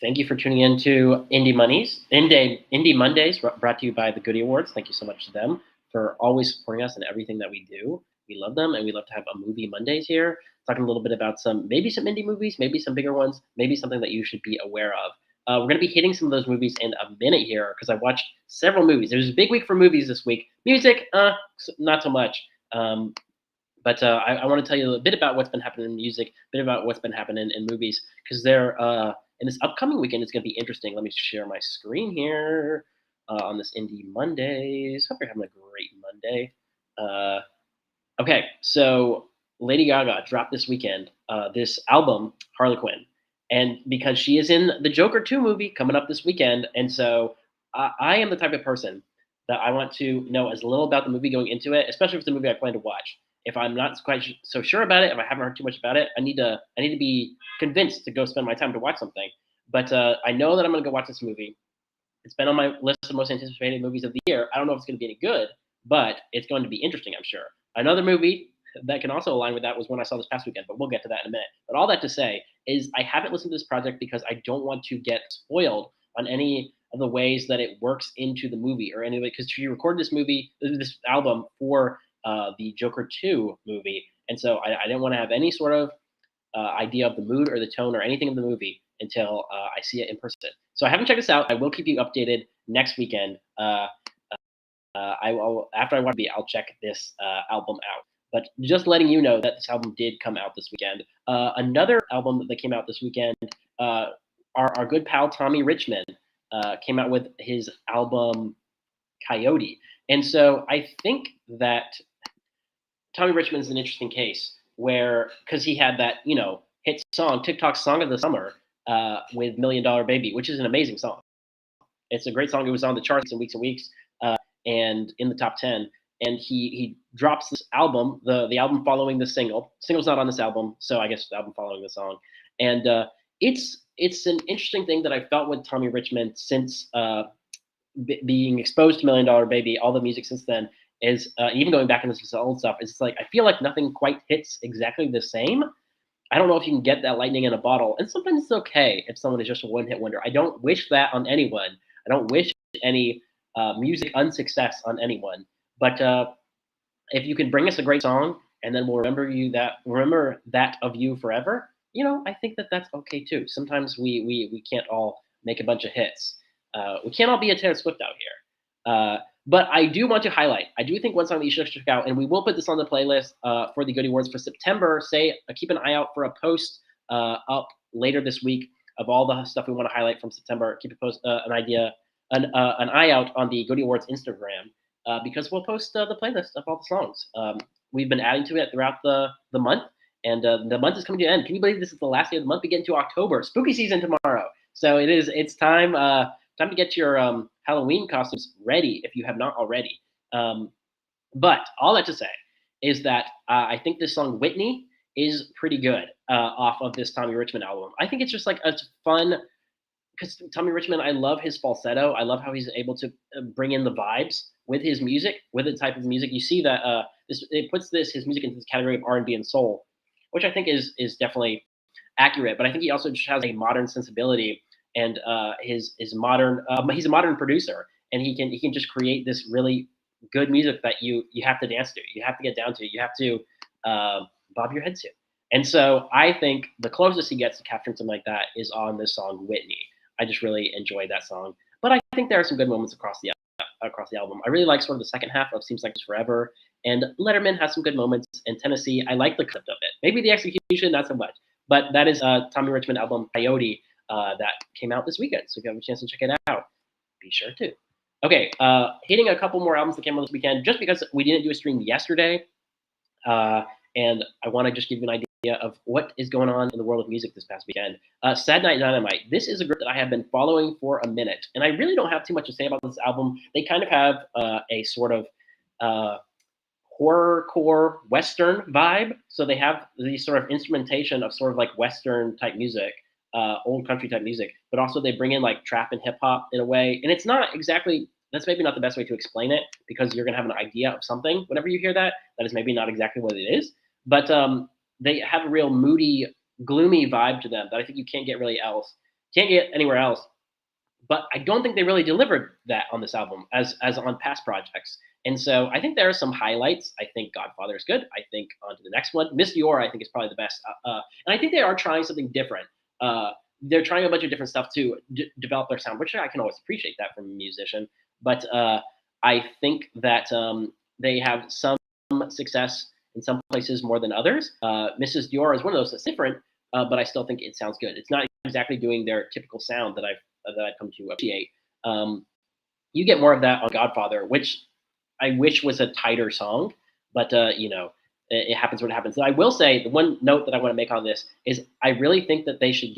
Thank you for tuning in to Indie Mondays, brought to you by the Goody Awards. Thank you so much to them for always supporting us in everything that we do. We love them, and we love to have a movie Mondays here, talking a little bit about maybe some indie movies, maybe some bigger ones, maybe something that you should be aware of. We're going to be hitting some of those movies in a minute here because I watched several movies. It was a big week for movies this week. Music, not so much. But I want to tell you a bit about what's been happening in music, a bit about what's been happening in movies, because they're in this upcoming weekend. It's going to be interesting. Let me share my screen here on this Indie Mondays. Hope you're having a great Monday. Uh, okay, so Lady Gaga dropped this weekend this album, Harlequin, and because she is in the Joker 2 movie coming up this weekend, and so I am the type of person that I want to know as little about the movie going into it, especially if it's a movie I plan to watch. If I'm not quite so sure about it, if I haven't heard too much about it, I need to be convinced to go spend my time to watch something. But I know that I'm going to go watch this movie. It's been on my list of most anticipated movies of the year. I don't know if it's going to be any good, but it's going to be interesting, I'm sure. Another movie that can also align with that was one I saw this past weekend, but we'll get to that in a minute. But all that to say is I haven't listened to this project because I don't want to get spoiled on any of the ways that it works into the movie or anyway, because she recorded this album for the Joker 2 movie. And so I didn't want to have any sort of idea of the mood or the tone or anything of the movie until I see it in person. So I haven't checked this out. I will keep you updated next weekend. I will after I watch it, I'll check this album out. But just letting you know that this album did come out this weekend. Another album that came out this weekend, our good pal Tommy Richmond came out with his album Coyote. And so I think that Tommy Richmond's an interesting case where because he had that hit song TikTok song of the summer with Million Dollar Baby, which is an amazing song. It's a great song. It was on the charts and weeks, and in the top 10. And he drops this album, the album following the single. Single's not on this album, so I guess the album following the song. And it's an interesting thing that I felt with Tommy Richmond since being exposed to Million Dollar Baby, all the music since then is even going back into this old stuff. It's like I feel like nothing quite hits exactly the same. I don't know if you can get that lightning in a bottle, and sometimes it's okay if someone is just a one-hit wonder. I don't wish that on anyone. I don't wish any music unsuccess on anyone. But if you can bring us a great song and then we'll remember that of you forever, I think that that's okay too. Sometimes we can't all make a bunch of hits. We can't all be a Taylor Swift out here. But I do want to highlight. I do think one song that you should check out, and we will put this on the playlist for the Goody Awards for September. Keep an eye out for a post up later this week of all the stuff we want to highlight from September. Keep an eye out on the Goody Awards Instagram because we'll post the playlist of all the songs. We've been adding to it throughout the month, and the month is coming to an end. Can you believe this is the last day of the month? We get into October, spooky season tomorrow. So it's time to get your Halloween costumes ready if you have not already. But all that to say is that I think this song Whitney is pretty good off of this Tommy Richmond album. I think it's just like a fun because Tommy Richmond, I love his falsetto. I love how he's able to bring in the vibes with his music, with the type of music. You see that it puts his music into this category of R&B and soul, which I think is definitely accurate. But I think he also just has a modern sensibility and he's a modern producer, and he can just create this really good music that you have to dance to, you have to get down to, you have to bob your head to. And so I think the closest he gets to capturing something like that is on this song Whitney. I just really enjoy that song, but I think there are some good moments across the album. I really like sort of the second half of Seems Like It's Forever, and Letterman has some good moments. In Tennessee, I like the concept of it. Maybe the execution, not so much. But that is Tommy Richmond album Coyote that came out this weekend. So if you have a chance to check it out, be sure to. Okay, hitting a couple more albums that came out this weekend, just because we didn't do a stream yesterday, and I want to just give you an idea of what is going on in the world of music this past weekend. Sad Night Dynamite. This is a group that I have been following for a minute, and I really don't have too much to say about this album. They kind of have a sort of horrorcore Western vibe. So they have the sort of instrumentation of sort of like Western type music, old country type music, but also they bring in like trap and hip hop in a way. And it's not exactly, that's maybe not the best way to explain it because you're going to have an idea of something whenever you hear that. That is maybe not exactly what it is. But they have a real moody, gloomy vibe to them that I think you can't get really else Can't get anywhere else. But I don't think they really delivered that on this album as on past projects. And so I think there are some highlights. I think Godfather is good. I think on to the next one. Miss Dior, I think, is probably the best. And I think they are trying something different. They're trying a bunch of different stuff to develop their sound, which I can always appreciate that from a musician. But I think that they have some success in some places more than others. Mrs. Dior is one of those that's different, but I still think it sounds good. It's not exactly doing their typical sound that I've come to appreciate. Um, you get more of that on Godfather, which I wish was a tighter song, but it happens when it happens. And I will say the one note that I want to make on this is I really think that they should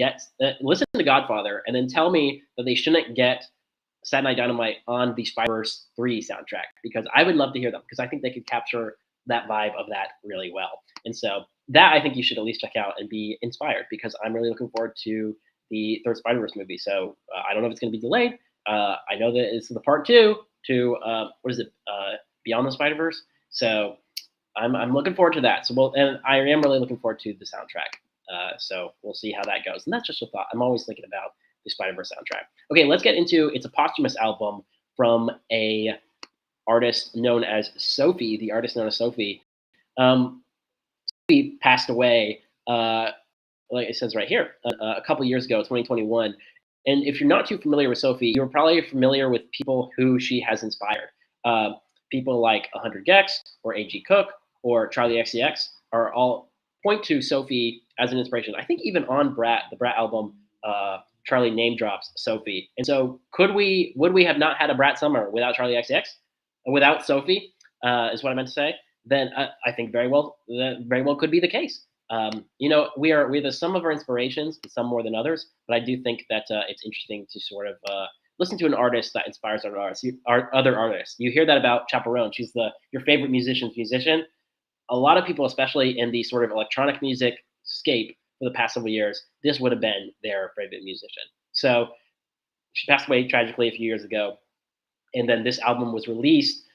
listen to Godfather and then tell me that they shouldn't get Saturday Night Dynamite on the Spider-Verse 3 soundtrack because I would love to hear them because I think they could capture that vibe of that really well. And so that I think you should at least check out and be inspired because I'm really looking forward to the third Spider-Verse movie. So I don't know if it's going to be delayed. I know that it's the part two to what is it? Beyond the Spider-Verse. So I'm looking forward to that. And I am really looking forward to the soundtrack. So we'll see how that goes. And that's just a thought. I'm always thinking about the Spider-Verse soundtrack. Okay, let's get into it's a posthumous album from a artist known as Sophie. The artist known as Sophie. Sophie passed away. Like it says right here, a couple years ago, 2021. And if you're not too familiar with Sophie, you're probably familiar with people who she has inspired. People like 100 gecs or A.G. Cook or Charlie XCX are all point to Sophie as an inspiration. I think even on the Brat album, Charlie name drops Sophie. And so would we have not had a Brat summer without Charlie XCX, without Sophie, is what I meant to say? Then I think that very well could be the case. We're the sum of our inspirations, some more than others. But I do think that it's interesting to sort of listen to an artist that inspires other artists. You hear that about Chaperone. She's your favorite musician's musician. A lot of people, especially in the sort of electronic music scape for the past several years, this would have been their favorite musician. So she passed away tragically a few years ago, and then this album was released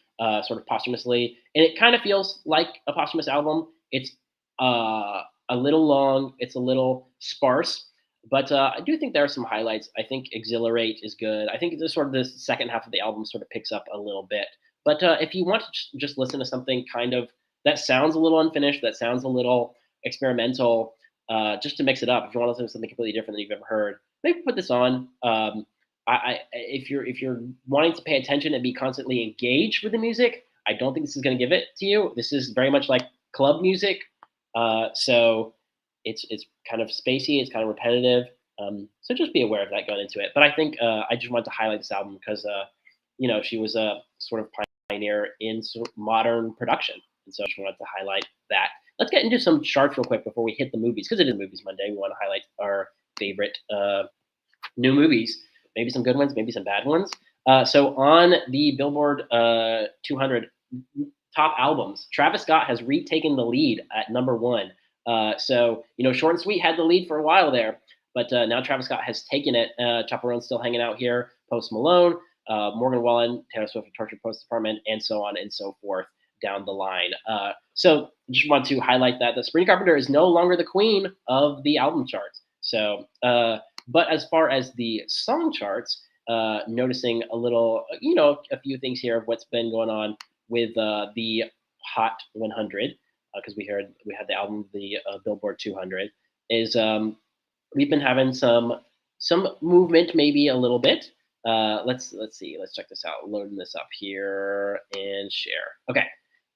sort of posthumously, and it kind of feels like a posthumous album. It's a little long, it's a little sparse, but I do think there are some highlights. I think Exhilarate is good. I think the second half of the album sort of picks up a little bit. But if you want to just listen to something kind of that sounds a little unfinished, that sounds a little experimental, just to mix it up, if you want to listen to something completely different than you've ever heard, maybe put this on. If you're wanting to pay attention and be constantly engaged with the music, I don't think this is going to give it to you. This is very much like club music, so it's kind of spacey, it's kind of repetitive. So just be aware of that going into it. But I think I just wanted to highlight this album because she was a sort of pioneer in sort of modern production, and so I just wanted to highlight that. Let's get into some charts real quick before we hit the movies because it is Movies Monday. We want to highlight our favorite new movies. Maybe some good ones, maybe some bad ones. So on the Billboard 200 top albums, Travis Scott has retaken the lead at number one. So Short and Sweet had the lead for a while there, but now Travis Scott has taken it. Chaperone's still hanging out here. Post Malone, Morgan Wallen, Taylor Swift, Tortured Post Department, and so on and so forth down the line. So just want to highlight that the Sabrina Carpenter is no longer the queen of the album charts. So, but as far as the song charts, noticing a little, a few things here of what's been going on with the Hot 100, because we had the album, the Billboard 200, is we've been having some movement, maybe a little bit. Let's see. Let's check this out. Loading this up here and share. Okay.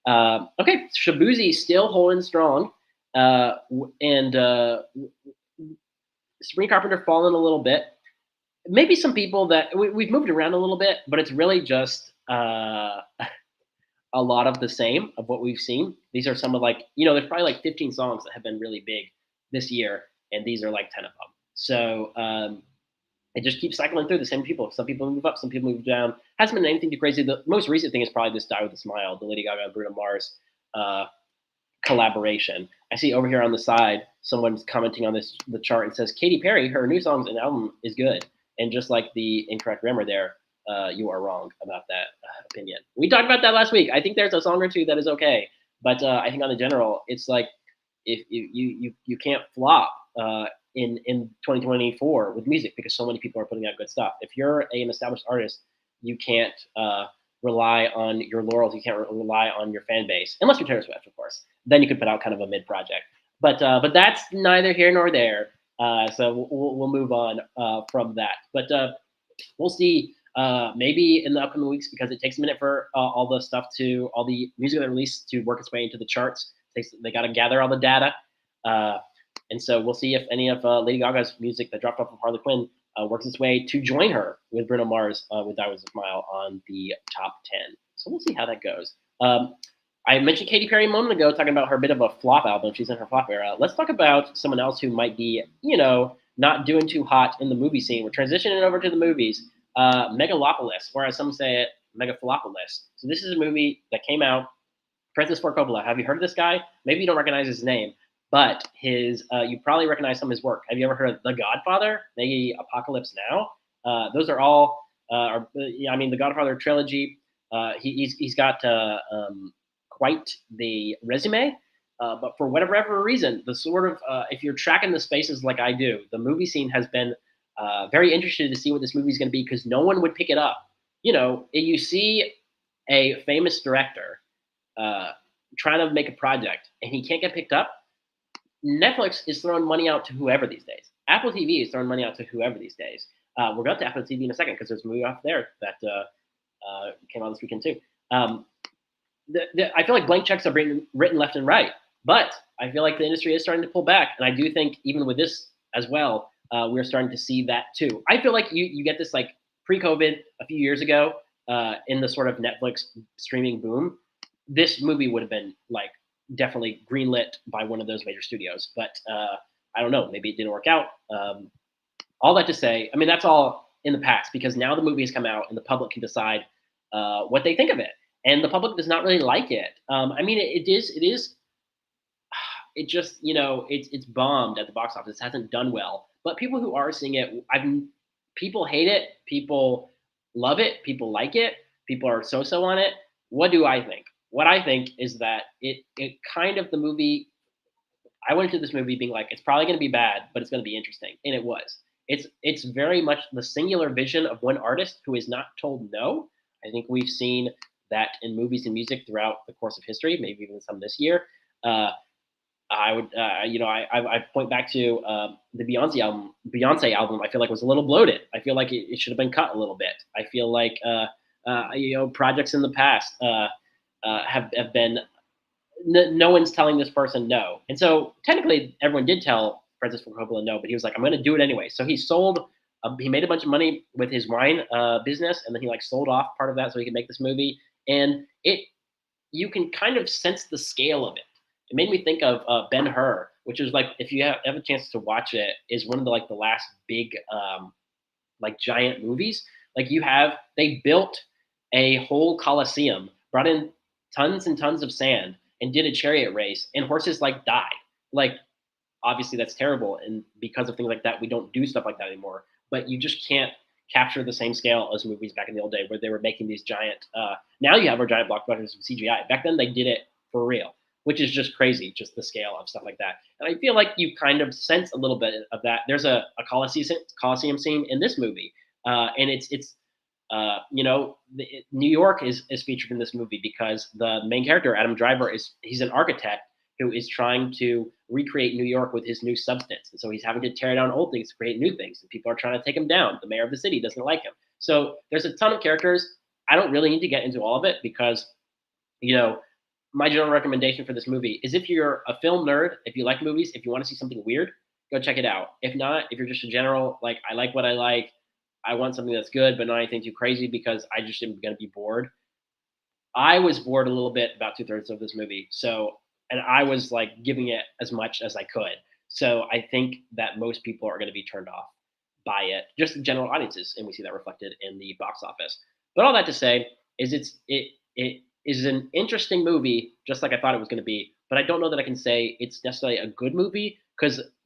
Okay. Shaboozey still holding strong, and Sabrina Carpenter fallen a little bit. Maybe some people that we've moved around a little bit, but it's really just a lot of the same of what we've seen. These are some of there's probably like 15 songs that have been really big this year, and these are like 10 of them. So it just keeps cycling through the same people. Some people move up, some people move down. Hasn't been anything too crazy. The most recent thing is probably this Die With a Smile, the Lady Gaga and Bruno Mars collaboration. I see over here on the side, someone's commenting on the chart and says, Katy Perry, her new songs and album is good. And just like the incorrect grammar there, you are wrong about that opinion. We talked about that last week. I think there's a song or two that is okay. But I think on the general, it's like if you can't flop in 2024 with music because so many people are putting out good stuff. If you're an established artist, you can't rely on your laurels. You can't rely on your fan base, unless you're Taylor Swift, of course. Then you could put out kind of a mid project. But that's neither here nor there. So we'll move on from that. But we'll see. Maybe in the upcoming weeks, because it takes a minute for all the stuff to all the music that released to work its way into the charts. They got to gather all the data, and so we'll see if any of Lady Gaga's music that dropped off of Harley Quinn works its way to join her with Bruno Mars with "Diamonds a Smile" on the top 10. So we'll see how that goes. I mentioned Katy Perry a moment ago, talking about her bit of a flop album. She's in her flop era. Let's talk about someone else who might be, not doing too hot in the movie scene. We're transitioning over to the movies. Megalopolis, or as some say it, Megalopolis. So this is a movie that came out. Francis Ford Coppola. Have you heard of this guy? Maybe you don't recognize his name, but you probably recognize some of his work. Have you ever heard of The Godfather? Maybe Apocalypse Now? Those are all. The Godfather trilogy. He's got quite the resume. But for whatever reason, the sort of if you're tracking the spaces like I do, the movie scene has been very interested to see what this movie is going to be because no one would pick it up. You see a famous director trying to make a project and he can't get picked up. Netflix is throwing money out to whoever these days. Apple TV is throwing money out to whoever these days. We'll go to Apple TV in a second because there's a movie off there that came out this weekend too. I feel like blank checks are being written left and right, but I feel like the industry is starting to pull back, and I do think even with this as well, we're starting to see that too. I feel like you get this like pre-COVID a few years ago in the sort of Netflix streaming boom. This movie would have been like definitely greenlit by one of those major studios, but I don't know. Maybe it didn't work out. All that to say, I mean, that's all in the past because now the movie has come out and the public can decide what they think of it. And the public does not really like it. It just, it's bombed at the box office. It hasn't done well. But people who are seeing it, people hate it. People love it. People like it. People are so-so on it. What do I think? What I think is that it kind of the movie. I went into this movie being like, it's probably going to be bad, but it's going to be interesting, and it was. It's very much the singular vision of one artist who is not told no. I think we've seen that in movies and music throughout the course of history, maybe even some this year. I point back to the Beyonce album. I feel like was a little bloated. I feel like it should have been cut a little bit. I feel like projects in the past have been no one's telling this person no, and so technically everyone did tell Francis Ford Coppola no, but he was like, I'm going to do it anyway. So he sold. He made a bunch of money with his wine business, and then he like sold off part of that so he could make this movie. And you can kind of sense the scale of it. It made me think of Ben-Hur, which is like, if you have a chance to watch it, is one of the last big giant movies. Like they built a whole coliseum, brought in tons and tons of sand, and did a chariot race, and horses like died. Like obviously that's terrible, and because of things like that, we don't do stuff like that anymore. But you just can't capture the same scale as movies back in the old day where they were making these giant. Now you have our giant blockbusters with CGI. Back then they did it for real, which is just crazy, just the scale of stuff like that. And I feel like you kind of sense a little bit of that. There's a Coliseum scene in this movie, and it's New York is featured in this movie because the main character Adam Driver he's an architect who is trying to recreate New York with his new substance. And so he's having to tear down old things to create new things. And people are trying to take him down. The mayor of the city doesn't like him. So there's a ton of characters. I don't really need to get into all of it because, my general recommendation for this movie is if you're a film nerd, if you like movies, if you want to see something weird, go check it out. If not, if you're just a general, like, I like what I like, I want something that's good, but not anything too crazy because I just am going to be bored. I was bored a little bit about 2/3 of this movie. And I was like giving it as much as I could. So I think that most people are going to be turned off by it, just the general audiences, and we see that reflected in the box office. But all that to say is it is an interesting movie, just like I thought it was going to be. But I don't know that I can say it's necessarily a good movie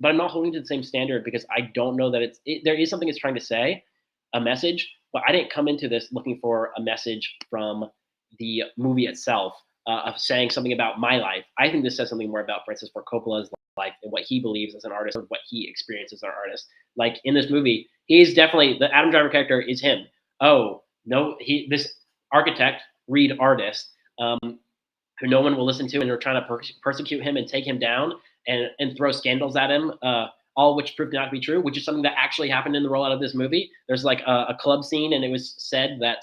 but I'm not holding to the same standard because I don't know that there is something it's trying to say, a message. But I didn't come into this looking for a message from the movie itself. of saying something about my life. I think this says something more about Francis Ford Coppola's life and what he believes as an artist, or what he experienced as an artist. Like in this movie, he's definitely the Adam Driver character is him. Oh no, he this architect, Reed artist, who no one will listen to, and they're trying to persecute him and take him down and throw scandals at him. All which proved not to be true, which is something that actually happened in the rollout of this movie. There's like a club scene, and it was said that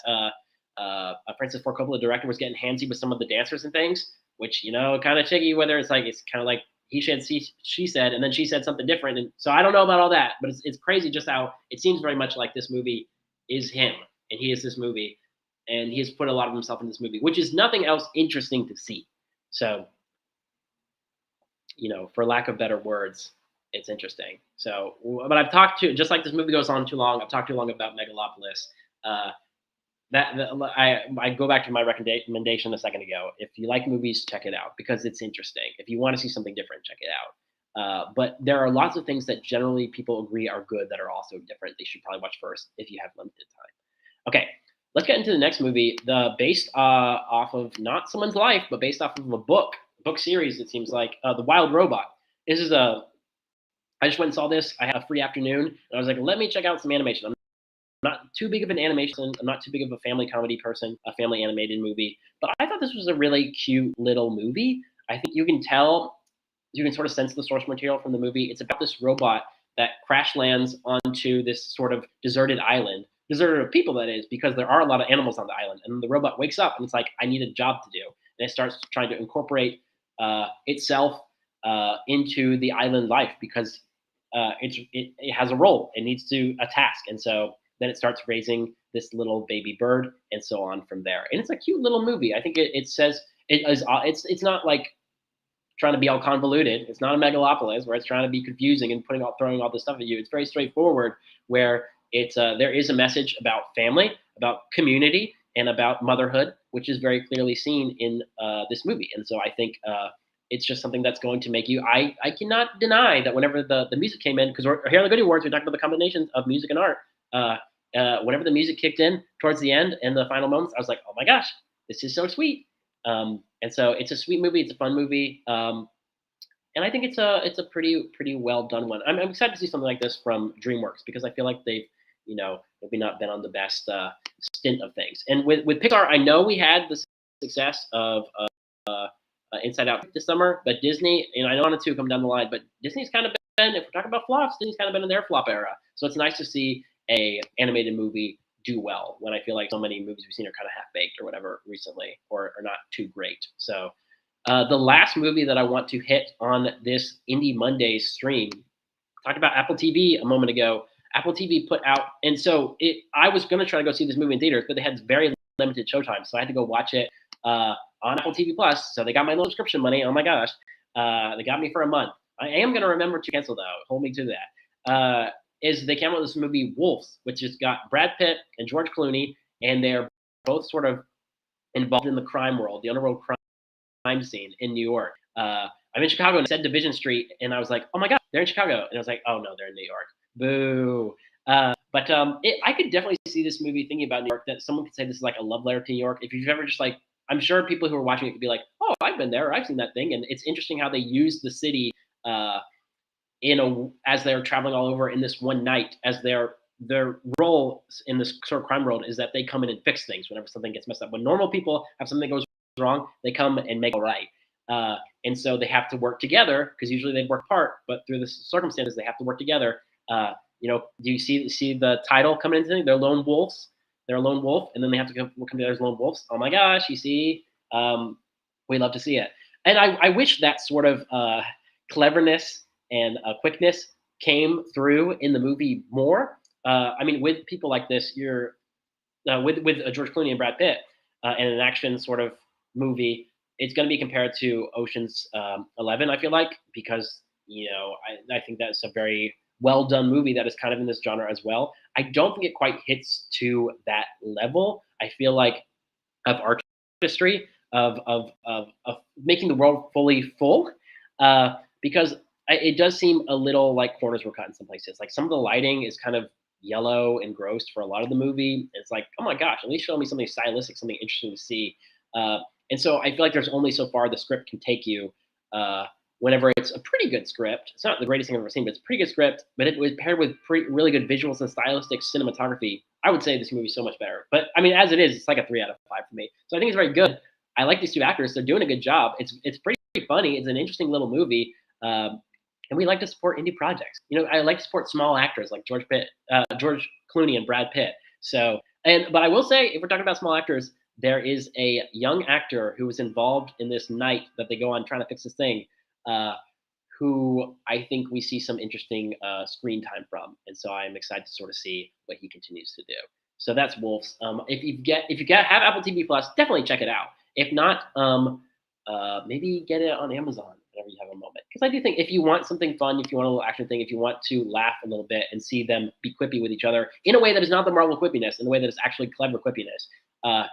Francis Ford Coppola, the director, was getting handsy with some of the dancers and things, which kind of tricky. Whether it's kind of like he said, she said, and then she said something different, and so I don't know about all that. But it's crazy just how it seems very much like this movie is him, and he is this movie, and he has put a lot of himself in this movie, which is nothing else interesting to see. So, for lack of better words, it's interesting. So, but I've talked to just like this movie goes on too long. I've talked too long about Megalopolis. Uh, I go back to my recommendation a second ago. If you like movies, check it out because it's interesting. If you want to see something different, check it out. But there are lots of things that generally people agree are good that are also different. They should probably watch first if you have limited time. Okay, let's get into the next movie. Based off of not someone's life, but based off of a book series. It seems like The Wild Robot. This is a. I just went and saw this. I had a free afternoon, and I was like, let me check out some animation. I'm not too big of an animation. I'm not too big of a family comedy person, a family animated movie. But I thought this was a really cute little movie. I think you can tell, you can sort of sense the source material from the movie. It's about this robot that crash lands onto this sort of deserted island, deserted of people, that is, because there are a lot of animals on the island. And the robot wakes up and it's like, I need a job to do. And it starts trying to incorporate itself into the island life because it has a role. It needs to a task. And so then it starts raising this little baby bird and so on from there. And it's a cute little movie. I think it says it's not like trying to be all convoluted. It's not a Megalopolis where it's trying to be confusing and throwing all this stuff at you. It's very straightforward where it's there is a message about family, about community, and about motherhood, which is very clearly seen in this movie. And so I think it's just something that's going to make you. I cannot deny that whenever the music came in, because we're here on the Goody Awards, we talked about the combinations of music and art. Whenever the music kicked in towards the end and the final moments, I was like, oh my gosh, this is so sweet. And so it's a sweet movie. It's a fun movie. And I think it's a pretty well done one. I'm excited to see something like this from DreamWorks because I feel like they've maybe not been on the best stint of things. And with Pixar, I know we had the success of Inside Out this summer, but Disney, I know Anna 2 come down the line, but Disney's kind of been, if we're talking about flops, Disney's kind of been in their flop era. So it's nice to see a animated movie do well when I feel like so many movies we've seen are kind of half baked or whatever recently, or not too great. So the last movie that I want to hit on this Indie Mondays stream, talked about Apple TV a moment ago. Apple TV put out, and so I was going to try to go see this movie in theaters, but they had very limited showtime, so I had to go watch it on Apple TV Plus. So they got my little subscription money. Oh my gosh, they got me for a month. I am going to remember to cancel though. Hold me to that. Is they came out with this movie Wolf, which has got Brad Pitt and George Clooney, and they're both sort of involved in the crime world, the underworld crime scene in New York. I'm in Chicago and it said Division Street, and I was like, oh my god, they're in Chicago, and I was like, oh no, they're in New York. Boo. But I could definitely see this movie thinking about New York. That someone could say this is like a love letter to New York. If you've ever just like, I'm sure people who are watching it could be like, oh, I've been there, or I've seen that thing, and it's interesting how they use the city as they're traveling all over in this one night, as their role in this sort of crime world is that they come in and fix things whenever something gets messed up. When normal people have something that goes wrong, they come and make it right. And so they have to work together because usually they work apart, but through the circumstances they have to work together. Do you see the title coming into thing? They're lone wolves. They're a lone wolf, and then they have to come together as lone wolves. Oh my gosh, you see, we love to see it. And I wish that sort of cleverness and quickness came through in the movie more. With people like this, you're with George Clooney and Brad Pitt in an action sort of movie. It's going to be compared to Ocean's 11, I feel like, because I think that's a very well done movie that is kind of in this genre as well. I don't think it quite hits to that level. I feel like of artistry of making the world fully full, because it does seem a little like corners were cut in some places. Like some of the lighting is kind of yellow and gross for a lot of the movie. It's like, oh my gosh, at least show me something stylistic, something interesting to see. And so I feel like there's only so far the script can take you. Uh, Whenever it's a pretty good script, it's not the greatest thing I've ever seen, but it's a pretty good script. But it was paired with really good visuals and stylistic cinematography. I would say this movie's so much better. But I mean, as it is, it's like a 3 out of 5 for me. So I think it's very good. I like these two actors; they're doing a good job. It's pretty funny. It's an interesting little movie. And we like to support indie projects. I like to support small actors like George Clooney, and Brad Pitt. But I will say, if we're talking about small actors, there is a young actor who was involved in this night that they go on trying to fix this thing, uh, who I think we see some interesting screen time from, and so I'm excited to sort of see what he continues to do. So that's Wolves. If you have Apple TV Plus, definitely check it out. If not, maybe get it on Amazon whenever you have a moment. Because I do think if you want something fun, if you want a little action thing, if you want to laugh a little bit and see them be quippy with each other in a way that is not the Marvel quippiness, in a way that is actually clever quippiness, uh,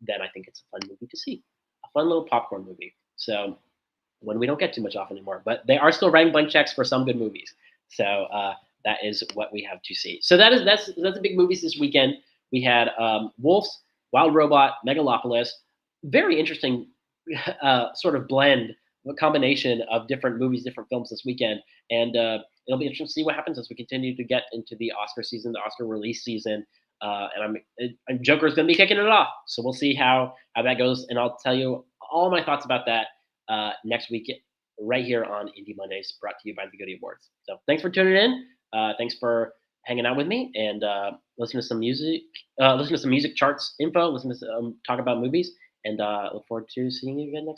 then I think it's a fun movie to see. A fun little popcorn movie. So when we don't get too much off anymore, but they are still writing blank checks for some good movies. So that is what we have to see. So that's the big movies this weekend. We had Wolves, Wild Robot, Megalopolis. Very interesting sort of blend, a combination of different movies, different films this weekend, and it'll be interesting to see what happens as we continue to get into the Oscar season, the Oscar release season. And Joker's going to be kicking it off, so we'll see how that goes, and I'll tell you all my thoughts about that next week, right here on Indie Mondays, brought to you by the Goody Awards. So thanks for tuning in. Thanks for hanging out with me and listen to some music. Listen to some music charts info. Listen to talk about movies, and look forward to seeing you again next.